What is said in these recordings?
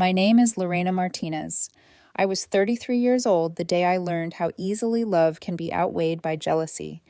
My name is Lorena Martinez. I was 33 years old the day I learned how easily love can be outweighed by jealousy,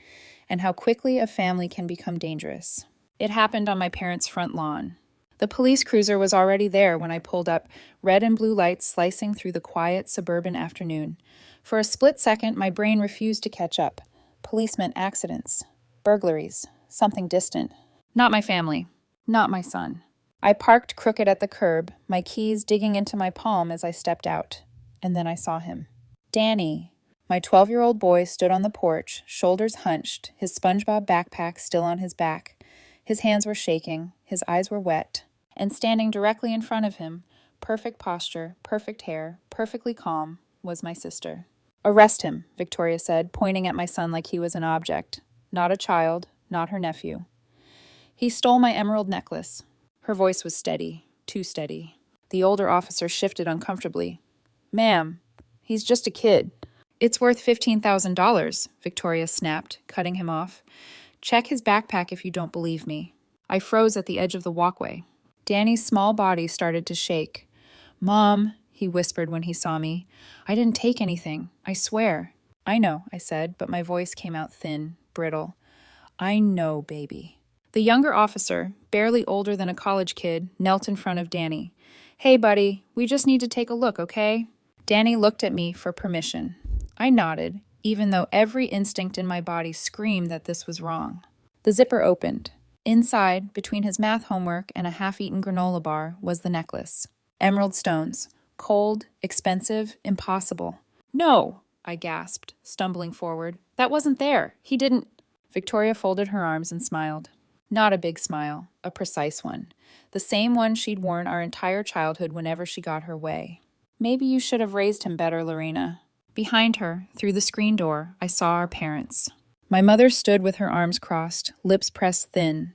and how quickly a family can become dangerous. It happened on my parents' front lawn. The police cruiser was already there when I pulled up, red and blue lights slicing through the quiet suburban afternoon. For a split second, my brain refused to catch up. Police meant accidents, burglaries, something distant. Not my family. Not my son. I parked crooked at the curb, my keys digging into my palm as I stepped out. And then I saw him. Danny. My 12-year-old boy stood on the porch, shoulders hunched, his SpongeBob backpack still on his back. His hands were shaking, his eyes were wet. And standing directly in front of him, perfect posture, perfect hair, perfectly calm, was my sister. "Arrest him," Victoria said, pointing at my son like he was an object. Not a child, not her nephew. "He stole my emerald necklace." Her voice was steady, too steady. The older officer shifted uncomfortably. "Ma'am, he's just a kid." "It's worth $15,000, Victoria snapped, cutting him off. "Check his backpack if you don't believe me." I froze at the edge of the walkway. Danny's small body started to shake. "Mom," he whispered when he saw me. "I didn't take anything, I swear." "I know," I said, but my voice came out thin, brittle. "I know, baby." The younger officer, barely older than a college kid, knelt in front of Danny. "Hey, buddy, we just need to take a look, okay?" Danny looked at me for permission. I nodded, even though every instinct in my body screamed that this was wrong. The zipper opened. Inside, between his math homework and a half-eaten granola bar, was the necklace. Emerald stones. Cold, expensive, impossible. "No!" I gasped, stumbling forward. "That wasn't there. He didn't—" Victoria folded her arms and smiled. Not a big smile, a precise one. The same one she'd worn our entire childhood whenever she got her way. "Maybe you should have raised him better, Lorena." Behind her, through the screen door, I saw our parents. My mother stood with her arms crossed, lips pressed thin.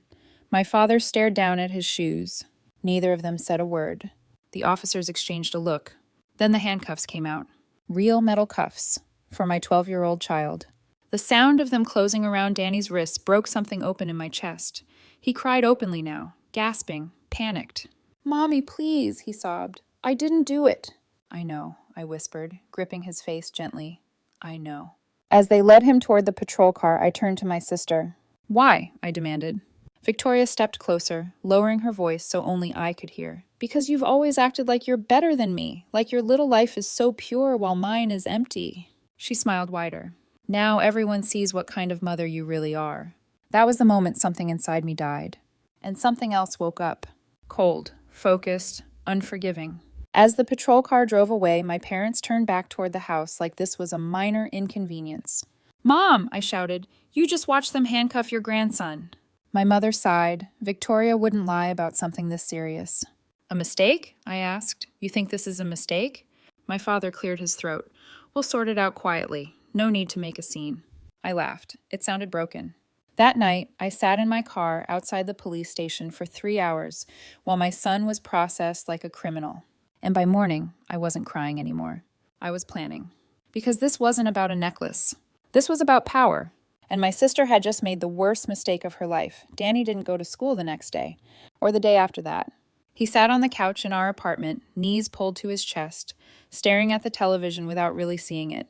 My father stared down at his shoes. Neither of them said a word. The officers exchanged a look. Then the handcuffs came out. Real metal cuffs, for my 12-year-old child. The sound of them closing around Danny's wrists broke something open in my chest. He cried openly now, gasping, panicked. "Mommy, please," he sobbed. "I didn't do it." "I know," I whispered, gripping his face gently. "I know." As they led him toward the patrol car, I turned to my sister. "Why?" I demanded. Victoria stepped closer, lowering her voice so only I could hear. "Because you've always acted like you're better than me, like your little life is so pure while mine is empty." She smiled wider. "Now everyone sees what kind of mother you really are." That was the moment something inside me died. And something else woke up. Cold, focused, unforgiving. As the patrol car drove away, my parents turned back toward the house like this was a minor inconvenience. "Mom," I shouted, "you just watched them handcuff your grandson." My mother sighed. Victoria wouldn't lie about something this serious. "A mistake?" I asked. "You think this is a mistake?" My father cleared his throat. "We'll sort it out quietly. No need to make a scene." I laughed. It sounded broken. That night, I sat in my car outside the police station for 3 hours while my son was processed like a criminal. And by morning, I wasn't crying anymore. I was planning. Because this wasn't about a necklace. This was about power. And my sister had just made the worst mistake of her life. Danny didn't go to school the next day, or the day after that. He sat on the couch in our apartment, knees pulled to his chest, staring at the television without really seeing it.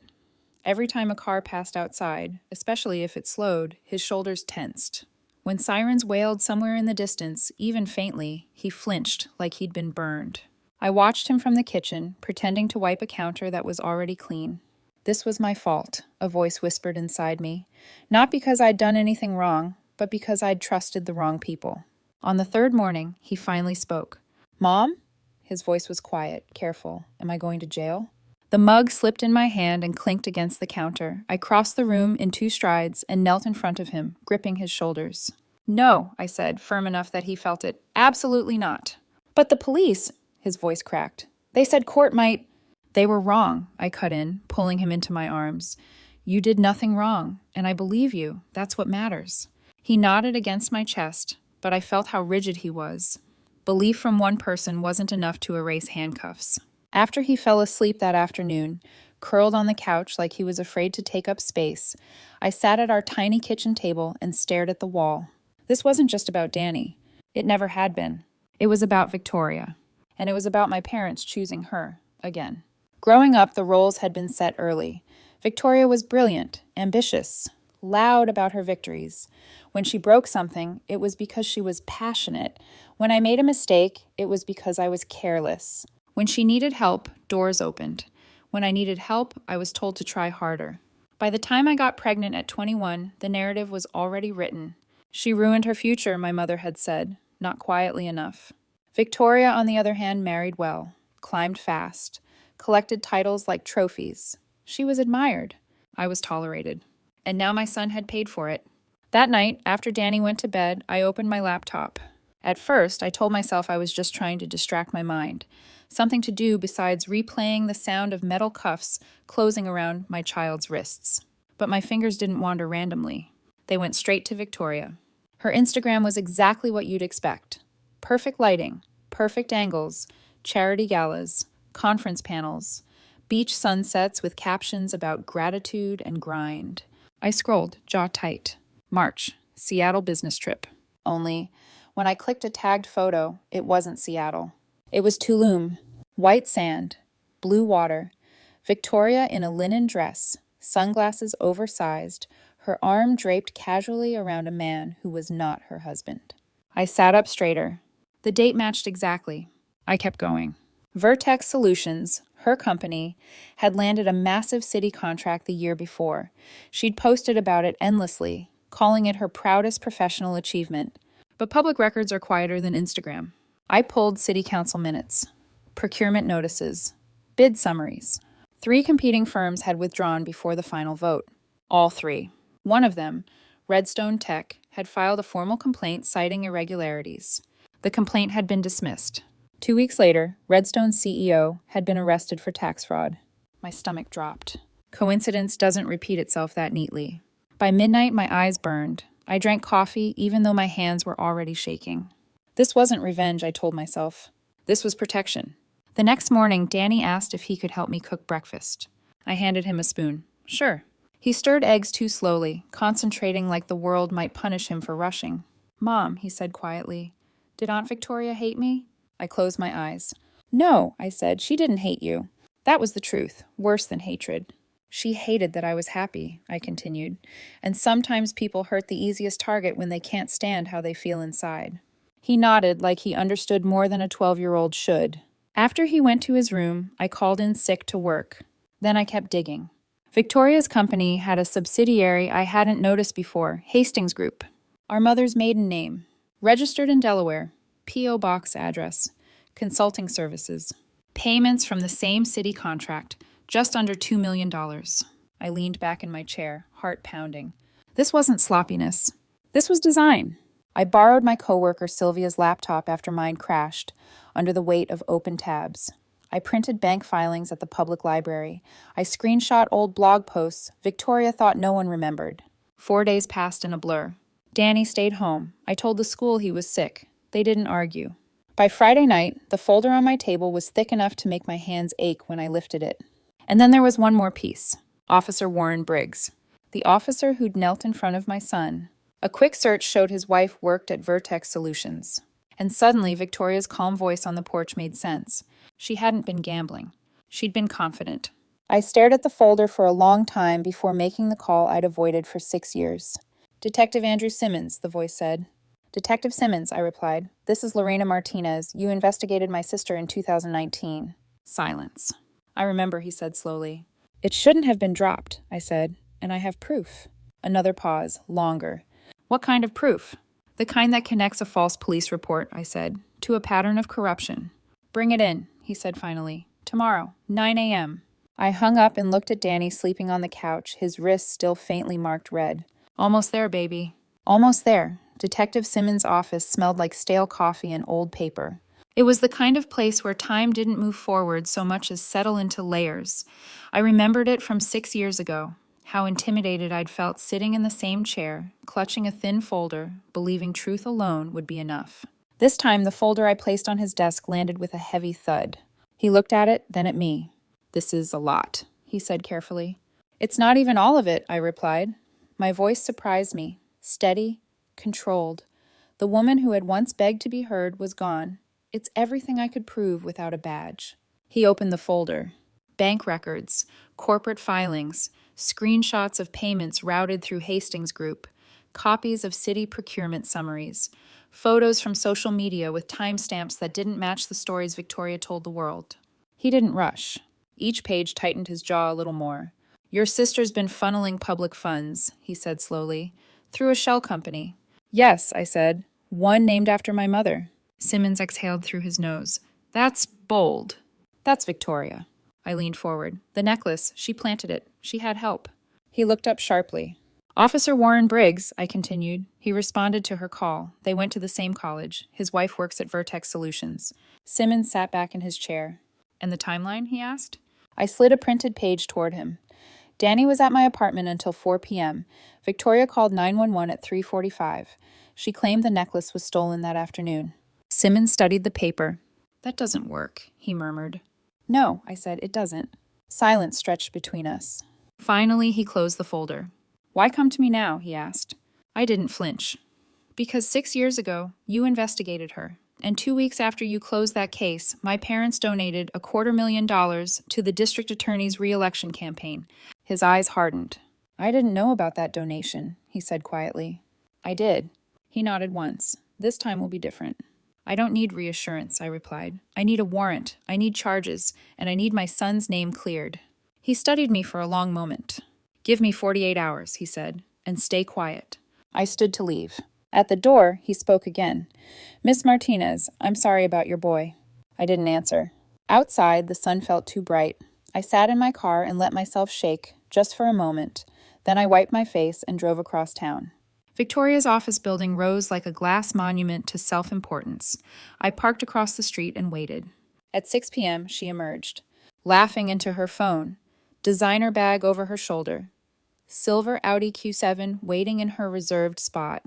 Every time a car passed outside, especially if it slowed, his shoulders tensed. When sirens wailed somewhere in the distance, even faintly, he flinched like he'd been burned. I watched him from the kitchen, pretending to wipe a counter that was already clean. This was my fault, a voice whispered inside me. Not because I'd done anything wrong, but because I'd trusted the wrong people. On the third morning, he finally spoke. "Mom?" His voice was quiet, careful. "Am I going to jail?" The mug slipped in my hand and clinked against the counter. I crossed the room in 2 strides and knelt in front of him, gripping his shoulders. "No," I said, firm enough that he felt it. "Absolutely not." "But the police," his voice cracked. "They said court might—" "They were wrong," I cut in, pulling him into my arms. "You did nothing wrong, and I believe you. That's what matters." He nodded against my chest, but I felt how rigid he was. Belief from one person wasn't enough to erase handcuffs. After he fell asleep that afternoon, curled on the couch like he was afraid to take up space, I sat at our tiny kitchen table and stared at the wall. This wasn't just about Danny. It never had been. It was about Victoria. and it was about my parents choosing her again. Growing up, the roles had been set early. Victoria was brilliant, ambitious, loud about her victories. When she broke something, it was because she was passionate. When I made a mistake, it was because I was careless. When she needed help, doors opened. When I needed help, I was told to try harder. By the time I got pregnant at 21, the narrative was already written. She ruined her future, my mother had said, not quietly enough. Victoria, on the other hand, married well, climbed fast, collected titles like trophies. She was admired. I was tolerated. And now my son had paid for it. That night, after Danny went to bed, I opened my laptop. At first, I told myself I was just trying to distract my mind, something to do besides replaying the sound of metal cuffs closing around my child's wrists. But my fingers didn't wander randomly. They went straight to Victoria. Her Instagram was exactly what you'd expect. Perfect lighting, perfect angles, charity galas, conference panels, beach sunsets with captions about gratitude and grind. I scrolled, jaw tight. March, Seattle business trip. Only, when I clicked a tagged photo, it wasn't Seattle. It was Tulum. White sand, blue water, Victoria in a linen dress, sunglasses oversized, her arm draped casually around a man who was not her husband. I sat up straighter. The date matched exactly. I kept going. Vertex Solutions, her company, had landed a massive city contract the year before. She'd posted about it endlessly, calling it her proudest professional achievement. But public records are quieter than Instagram. I pulled city council minutes, procurement notices, bid summaries. 3 competing firms had withdrawn before the final vote. All 3. One of them, Redstone Tech, had filed a formal complaint citing irregularities. The complaint had been dismissed. 2 weeks later, Redstone's CEO had been arrested for tax fraud. My stomach dropped. Coincidence doesn't repeat itself that neatly. By midnight, my eyes burned. I drank coffee even though my hands were already shaking. This wasn't revenge, I told myself. This was protection. The next morning, Danny asked if he could help me cook breakfast. I handed him a spoon. Sure. He stirred eggs too slowly, concentrating like the world might punish him for rushing. Mom, he said quietly, did Aunt Victoria hate me? I closed my eyes. No, I said, she didn't hate you. That was the truth, worse than hatred. She hated that I was happy, I continued, and sometimes people hurt the easiest target when they can't stand how they feel inside. He nodded like he understood more than a 12-year-old should. After he went to his room, I called in sick to work. Then I kept digging. Victoria's company had a subsidiary I hadn't noticed before, Hastings Group. Our mother's maiden name. Registered in Delaware. P.O. Box address. Consulting services. Payments from the same city contract. Just under $2 million. I leaned back in my chair, heart pounding. This wasn't sloppiness. This was design. I borrowed my coworker Sylvia's laptop after mine crashed, under the weight of open tabs. I printed bank filings at the public library. I screenshot old blog posts Victoria thought no one remembered. 4 days passed in a blur. Danny stayed home. I told the school he was sick. They didn't argue. By Friday night, the folder on my table was thick enough to make my hands ache when I lifted it. And then there was one more piece. Officer Warren Briggs. The officer who'd knelt in front of my son. A quick search showed his wife worked at Vertex Solutions. And suddenly, Victoria's calm voice on the porch made sense. She hadn't been gambling. She'd been confident. I stared at the folder for a long time before making the call I'd avoided for 6 years. Detective Andrew Simmons, the voice said. Detective Simmons, I replied. This is Lorena Martinez. You investigated my sister in 2019. Silence. I remember, he said slowly. It shouldn't have been dropped, I said, and I have proof. Another pause, longer. What kind of proof? The kind that connects a false police report, I said, to a pattern of corruption. Bring it in, he said finally. Tomorrow, 9 a.m. I hung up and looked at Danny sleeping on the couch, his wrists still faintly marked red. Almost there, baby. Almost there. Detective Simmons' office smelled like stale coffee and old paper. It was the kind of place where time didn't move forward so much as settle into layers. I remembered it from 6 years ago, how intimidated I'd felt sitting in the same chair, clutching a thin folder, believing truth alone would be enough. This time, the folder I placed on his desk landed with a heavy thud. He looked at it, then at me. This is a lot, he said carefully. It's not even all of it, I replied. My voice surprised me, steady, controlled. The woman who had once begged to be heard was gone. It's everything I could prove without a badge. He opened the folder. Bank records, corporate filings, screenshots of payments routed through Hastings Group, copies of city procurement summaries, photos from social media with timestamps that didn't match the stories Victoria told the world. He didn't rush. Each page tightened his jaw a little more. Your sister's been funneling public funds, he said slowly, through a shell company. Yes, I said, one named after my mother. Simmons exhaled through his nose. That's bold. That's Victoria. I leaned forward. The necklace, she planted it. She had help. He looked up sharply. Officer Warren Briggs, I continued. He responded to her call. They went to the same college. His wife works at Vertex Solutions. Simmons sat back in his chair. And the timeline, he asked? I slid a printed page toward him. Danny was at my apartment until 4 p.m. Victoria called 911 at 3:45. She claimed the necklace was stolen that afternoon. Simmons studied the paper. That doesn't work, he murmured. No, I said, it doesn't. Silence stretched between us. Finally, he closed the folder. Why come to me now? He asked. I didn't flinch. Because 6 years ago, you investigated her. And 2 weeks after you closed that case, my parents donated $250,000 to the district attorney's re-election campaign. His eyes hardened. I didn't know about that donation, he said quietly. I did. He nodded once. This time will be different. I don't need reassurance, I replied. I need a warrant, I need charges, and I need my son's name cleared. He studied me for a long moment. Give me 48 hours, he said, and stay quiet. I stood to leave. At the door, he spoke again. Miss Martinez, I'm sorry about your boy. I didn't answer. Outside, the sun felt too bright. I sat in my car and let myself shake, just for a moment. Then I wiped my face and drove across town. Victoria's office building rose like a glass monument to self-importance. I parked across the street and waited. At 6 p.m., she emerged, laughing into her phone, designer bag over her shoulder, silver Audi Q7 waiting in her reserved spot.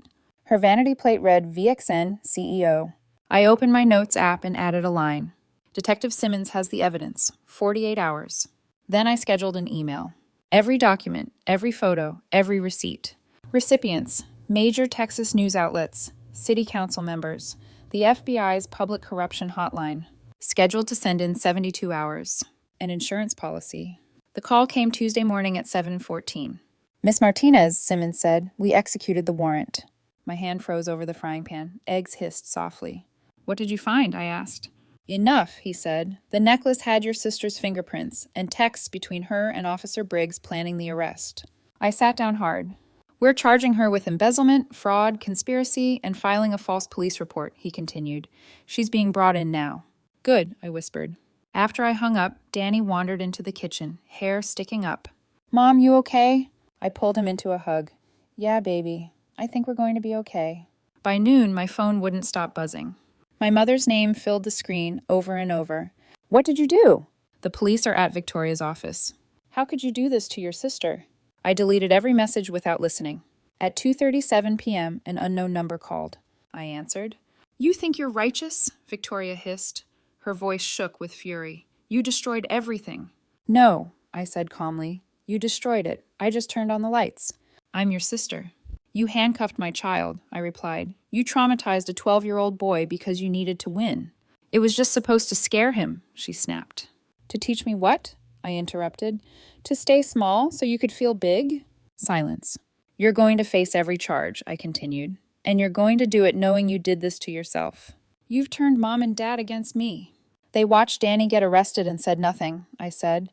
Her vanity plate read VXN CEO. I opened my notes app and added a line. Detective Simmons has the evidence. 48 hours. Then I scheduled an email. Every document, every photo, every receipt. Recipients. Major Texas news outlets, city council members, the FBI's public corruption hotline, scheduled to send in 72 hours, an insurance policy. The call came Tuesday morning at 7:14. Miss Martinez, Simmons said, we executed the warrant. My hand froze over the frying pan. Eggs hissed softly. What did you find? I asked. Enough, he said. The necklace had your sister's fingerprints and texts between her and Officer Briggs planning the arrest. I sat down hard. We're charging her with embezzlement, fraud, conspiracy, and filing a false police report, he continued. She's being brought in now. Good, I whispered. After I hung up, Danny wandered into the kitchen, hair sticking up. Mom, you okay? I pulled him into a hug. Yeah, baby. I think we're going to be okay. By noon, my phone wouldn't stop buzzing. My mother's name filled the screen over and over. What did you do? The police are at Victoria's office. How could you do this to your sister? I deleted every message without listening. At 2:37 p.m., an unknown number called. I answered. You think you're righteous? Victoria hissed. Her voice shook with fury. You destroyed everything. No, I said calmly. You destroyed it. I just turned on the lights. I'm your sister. You handcuffed my child, I replied. You traumatized a 12-year-old boy because you needed to win. It was just supposed to scare him, she snapped. To teach me what? I interrupted. To stay small so you could feel big? Silence. You're going to face every charge, I continued. And you're going to do it knowing you did this to yourself. You've turned Mom and Dad against me. They watched Danny get arrested and said nothing, I said.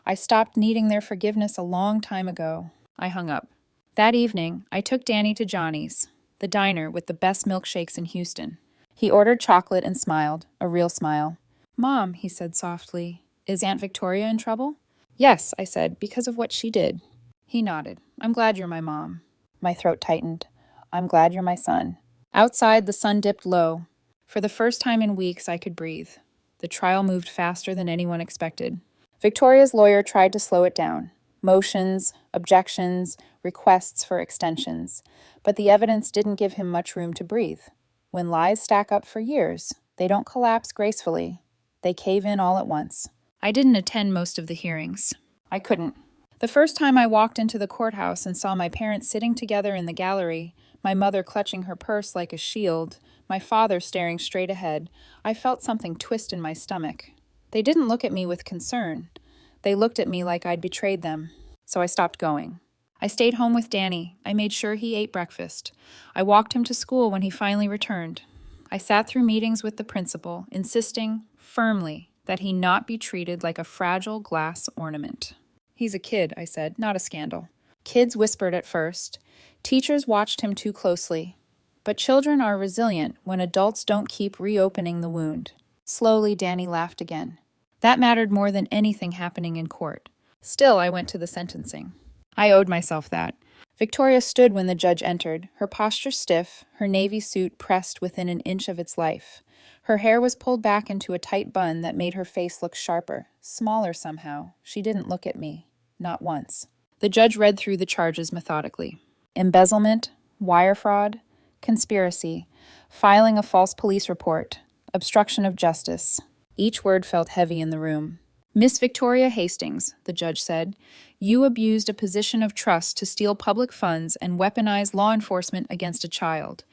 I stopped needing their forgiveness a long time ago. I hung up. That evening, I took Danny to Johnny's, the diner with the best milkshakes in Houston. He ordered chocolate and smiled, a real smile. Mom, he said softly, is Aunt Victoria in trouble? Yes, I said, because of what she did. He nodded. I'm glad you're my mom. My throat tightened. I'm glad you're my son. Outside, the sun dipped low. For the first time in weeks, I could breathe. The trial moved faster than anyone expected. Victoria's lawyer tried to slow it down. Motions, objections, requests for extensions. But the evidence didn't give him much room to breathe. When lies stack up for years, they don't collapse gracefully. They cave in all at once. I didn't attend most of the hearings. I couldn't. The first time I walked into the courthouse and saw my parents sitting together in the gallery, My mother clutching her purse like a shield, my father staring straight ahead. I felt something twist in my stomach. They didn't look at me with concern. They looked at me like I'd betrayed them. So I stopped going. I stayed home with Danny. I made sure he ate breakfast. I walked him to school when he finally returned. I sat through meetings with the principal, insisting firmly that he not be treated like a fragile glass ornament. He's a kid, I said, not a scandal. Kids whispered at first. Teachers watched him too closely. But children are resilient when adults don't keep reopening the wound. Slowly, Danny laughed again. That mattered more than anything happening in court. Still, I went to the sentencing. I owed myself that. Victoria stood when the judge entered, her posture stiff, her navy suit pressed within an inch of its life. Her hair was pulled back into a tight bun that made her face look sharper, smaller somehow. She didn't look at me. Not once. The judge read through the charges methodically. Embezzlement, wire fraud, conspiracy, filing a false police report, obstruction of justice. Each word felt heavy in the room. Miss Victoria Hastings, the judge said, you abused a position of trust to steal public funds and weaponize law enforcement against a child.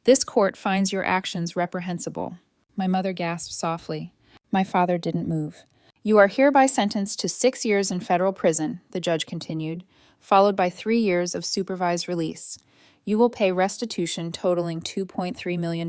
This court finds your actions reprehensible. My mother gasped softly. My father didn't move. You are hereby sentenced to 6 years in federal prison, the judge continued, followed by 3 years of supervised release. You will pay restitution totaling $2.3 million.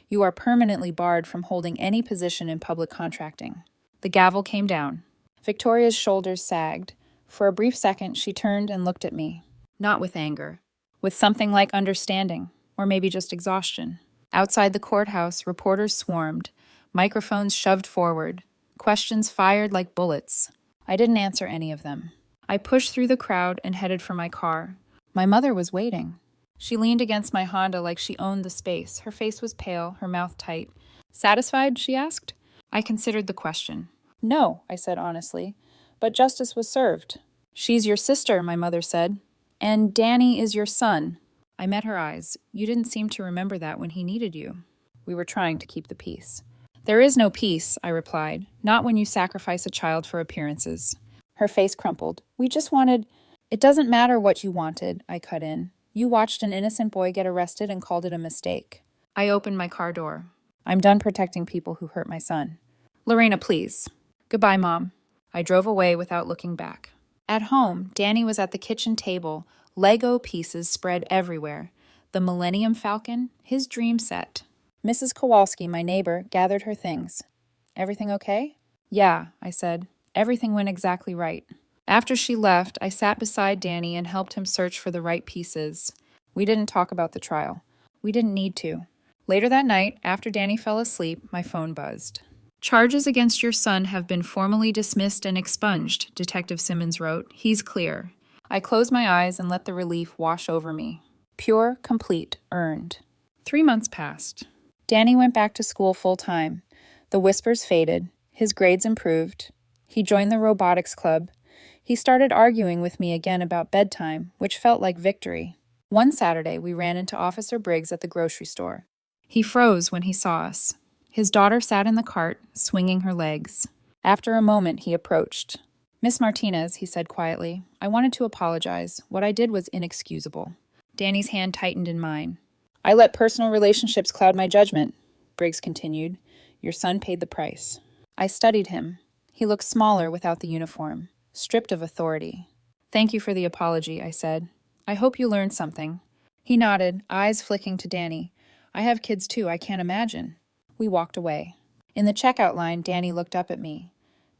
You are permanently barred from holding any position in public contracting. The gavel came down. Victoria's shoulders sagged. For a brief second, she turned and looked at me. Not with anger. With something like understanding, or maybe just exhaustion. Outside the courthouse, reporters swarmed. Microphones shoved forward. Questions fired like bullets. I didn't answer any of them. I pushed through the crowd and headed for my car. My mother was waiting. She leaned against my Honda like she owned the space. Her face was pale, her mouth tight. Satisfied? She asked. I considered the question. No, I said honestly, but justice was served. She's your sister, my mother said. And Danny is your son. I met her eyes. You didn't seem to remember that when he needed you. We were trying to keep the peace. There is no peace, I replied, not when you sacrifice a child for appearances. Her face crumpled. We just wanted... It doesn't matter what you wanted, I cut in. You watched an innocent boy get arrested and called it a mistake. I opened my car door. I'm done protecting people who hurt my son. Lorena, please. Goodbye, Mom. I drove away without looking back. At home, Danny was at the kitchen table, Lego pieces spread everywhere. The Millennium Falcon, his dream set. Mrs. Kowalski, my neighbor, gathered her things. Everything okay? Yeah, I said. Everything went exactly right. After she left, I sat beside Danny and helped him search for the right pieces. We didn't talk about the trial. We didn't need to. Later that night, after Danny fell asleep, my phone buzzed. Charges against your son have been formally dismissed and expunged, Detective Simmons wrote. He's clear. I closed my eyes and let the relief wash over me. Pure, complete, earned. 3 months passed. Danny went back to school full-time. The whispers faded. His grades improved. He joined the robotics club. He started arguing with me again about bedtime, which felt like victory. One Saturday, we ran into Officer Briggs at the grocery store. He froze when he saw us. His daughter sat in the cart, swinging her legs. After a moment, he approached. Miss Martinez, he said quietly, I wanted to apologize. What I did was inexcusable. Danny's hand tightened in mine. I let personal relationships cloud my judgment, Briggs continued. Your son paid the price. I studied him. He looked smaller without the uniform, stripped of authority. Thank you for the apology, I said. I hope you learned something. He nodded, eyes flicking to Danny. I have kids too, I can't imagine. We walked away. In the checkout line, Danny looked up at me.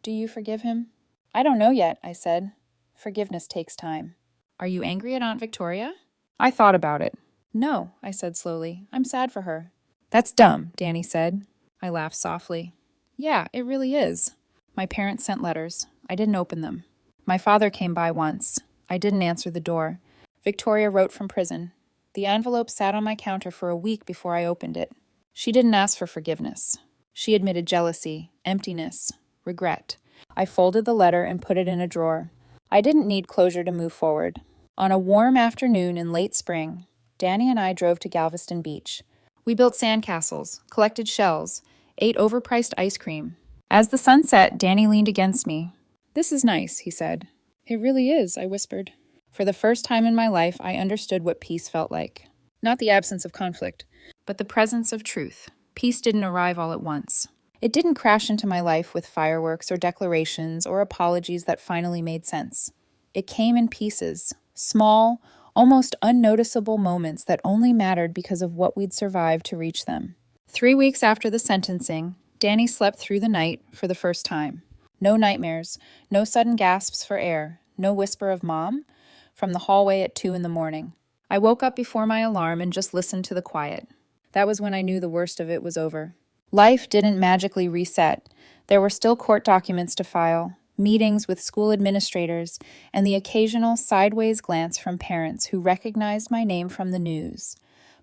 Do you forgive him? I don't know yet, I said. Forgiveness takes time. Are you angry at Aunt Victoria? I thought about it. No, I said slowly. I'm sad for her. That's dumb, Danny said. I laughed softly. Yeah, it really is. My parents sent letters. I didn't open them. My father came by once. I didn't answer the door. Victoria wrote from prison. The envelope sat on my counter for a week before I opened it. She didn't ask for forgiveness. She admitted jealousy, emptiness, regret. I folded the letter and put it in a drawer. I didn't need closure to move forward. On a warm afternoon in late spring, Danny and I drove to Galveston Beach. We built sandcastles, collected shells, ate overpriced ice cream. As the sun set, Danny leaned against me. This is nice, he said. It really is, I whispered. For the first time in my life, I understood what peace felt like. Not the absence of conflict, but the presence of truth. Peace didn't arrive all at once. It didn't crash into my life with fireworks or declarations or apologies that finally made sense. It came in pieces, small, almost unnoticeable moments that only mattered because of what we'd survived to reach them. 3 weeks after the sentencing, Danny slept through the night for the first time. No nightmares, no sudden gasps for air, no whisper of mom from the hallway at 2 a.m. I woke up before my alarm and just listened to the quiet. That was when I knew the worst of it was over. Life didn't magically reset. There were still court documents to file, meetings with school administrators, and the occasional sideways glance from parents who recognized my name from the news.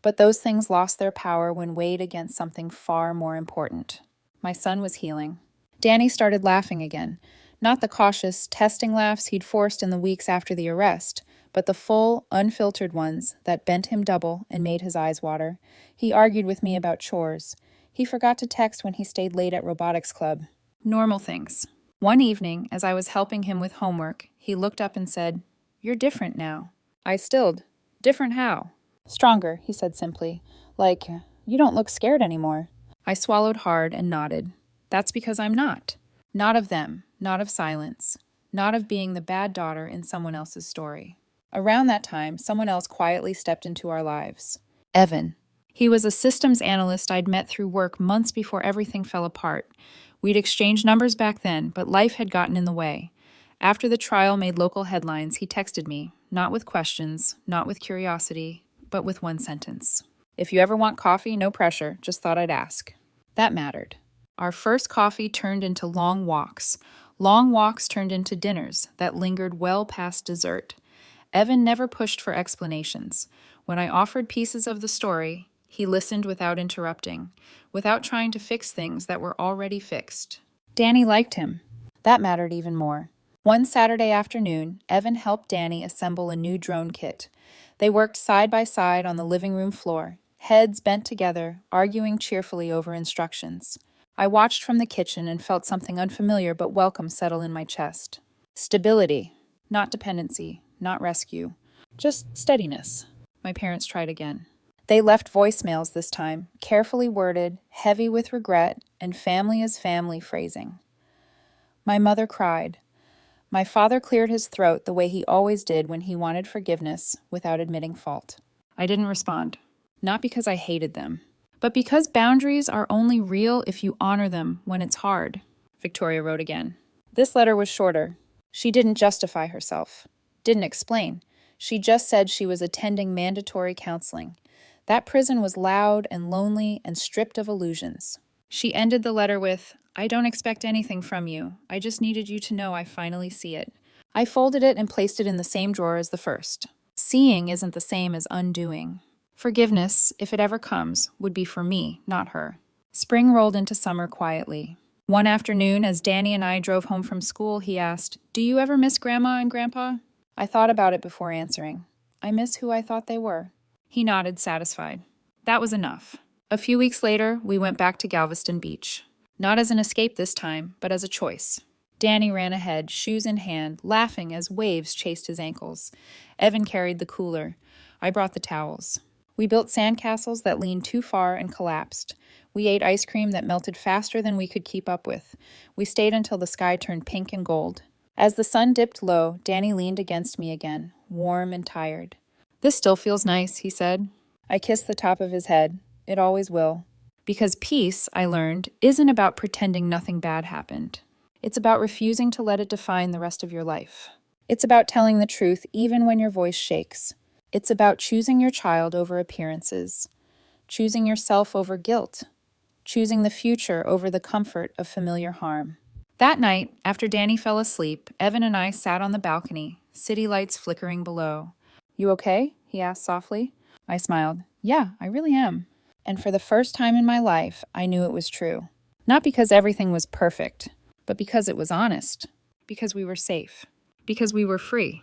But those things lost their power when weighed against something far more important. My son was healing. Danny started laughing again. Not the cautious, testing laughs he'd forced in the weeks after the arrest, but the full, unfiltered ones that bent him double and made his eyes water. He argued with me about chores. He forgot to text when he stayed late at robotics club. Normal things. One evening, as I was helping him with homework, he looked up and said, "You're different now." I stilled. "Different how?" "Stronger," he said simply. "Like, you don't look scared anymore." I swallowed hard and nodded. "That's because I'm not. Not of them, not of silence, not of being the bad daughter in someone else's story." Around that time, someone else quietly stepped into our lives. Evan. He was a systems analyst I'd met through work months before everything fell apart. We'd exchanged numbers back then, but life had gotten in the way. After the trial made local headlines, he texted me, not with questions, not with curiosity, but with one sentence. "If you ever want coffee, no pressure, just thought I'd ask." That mattered. Our first coffee turned into long walks. Long walks turned into dinners that lingered well past dessert. Evan never pushed for explanations. When I offered pieces of the story, he listened without interrupting, without trying to fix things that were already fixed. Danny liked him. That mattered even more. One Saturday afternoon, Evan helped Danny assemble a new drone kit. They worked side by side on the living room floor, heads bent together, arguing cheerfully over instructions. I watched from the kitchen and felt something unfamiliar but welcome settle in my chest. Stability, not dependency, not rescue, just steadiness. My parents tried again. They left voicemails this time, carefully worded, heavy with regret, and family is family phrasing. My mother cried. My father cleared his throat the way he always did when he wanted forgiveness without admitting fault. I didn't respond. Not because I hated them, but because boundaries are only real if you honor them when it's hard. Victoria wrote again. This letter was shorter. She didn't justify herself. Didn't explain. She just said she was attending mandatory counseling. That prison was loud and lonely and stripped of illusions. She ended the letter with, "I don't expect anything from you. I just needed you to know I finally see it." I folded it and placed it in the same drawer as the first. Seeing isn't the same as undoing. Forgiveness, if it ever comes, would be for me, not her. Spring rolled into summer quietly. One afternoon, as Danny and I drove home from school, he asked, "Do you ever miss Grandma and Grandpa?" I thought about it before answering. I miss who I thought they were. He nodded, satisfied. That was enough. A few weeks later, we went back to Galveston Beach. Not as an escape this time, but as a choice. Danny ran ahead, shoes in hand, laughing as waves chased his ankles. Evan carried the cooler. I brought the towels. We built sandcastles that leaned too far and collapsed. We ate ice cream that melted faster than we could keep up with. We stayed until the sky turned pink and gold. As the sun dipped low, Danny leaned against me again, warm and tired. "This still feels nice," he said. I kissed the top of his head. It always will. Because peace, I learned, isn't about pretending nothing bad happened. It's about refusing to let it define the rest of your life. It's about telling the truth even when your voice shakes. It's about choosing your child over appearances, choosing yourself over guilt, choosing the future over the comfort of familiar harm. That night, after Danny fell asleep, Evan and I sat on the balcony, city lights flickering below. "You okay?" he asked softly. I smiled. "Yeah, I really am." And for the first time in my life, I knew it was true. Not because everything was perfect, but because it was honest. Because we were safe. Because we were free.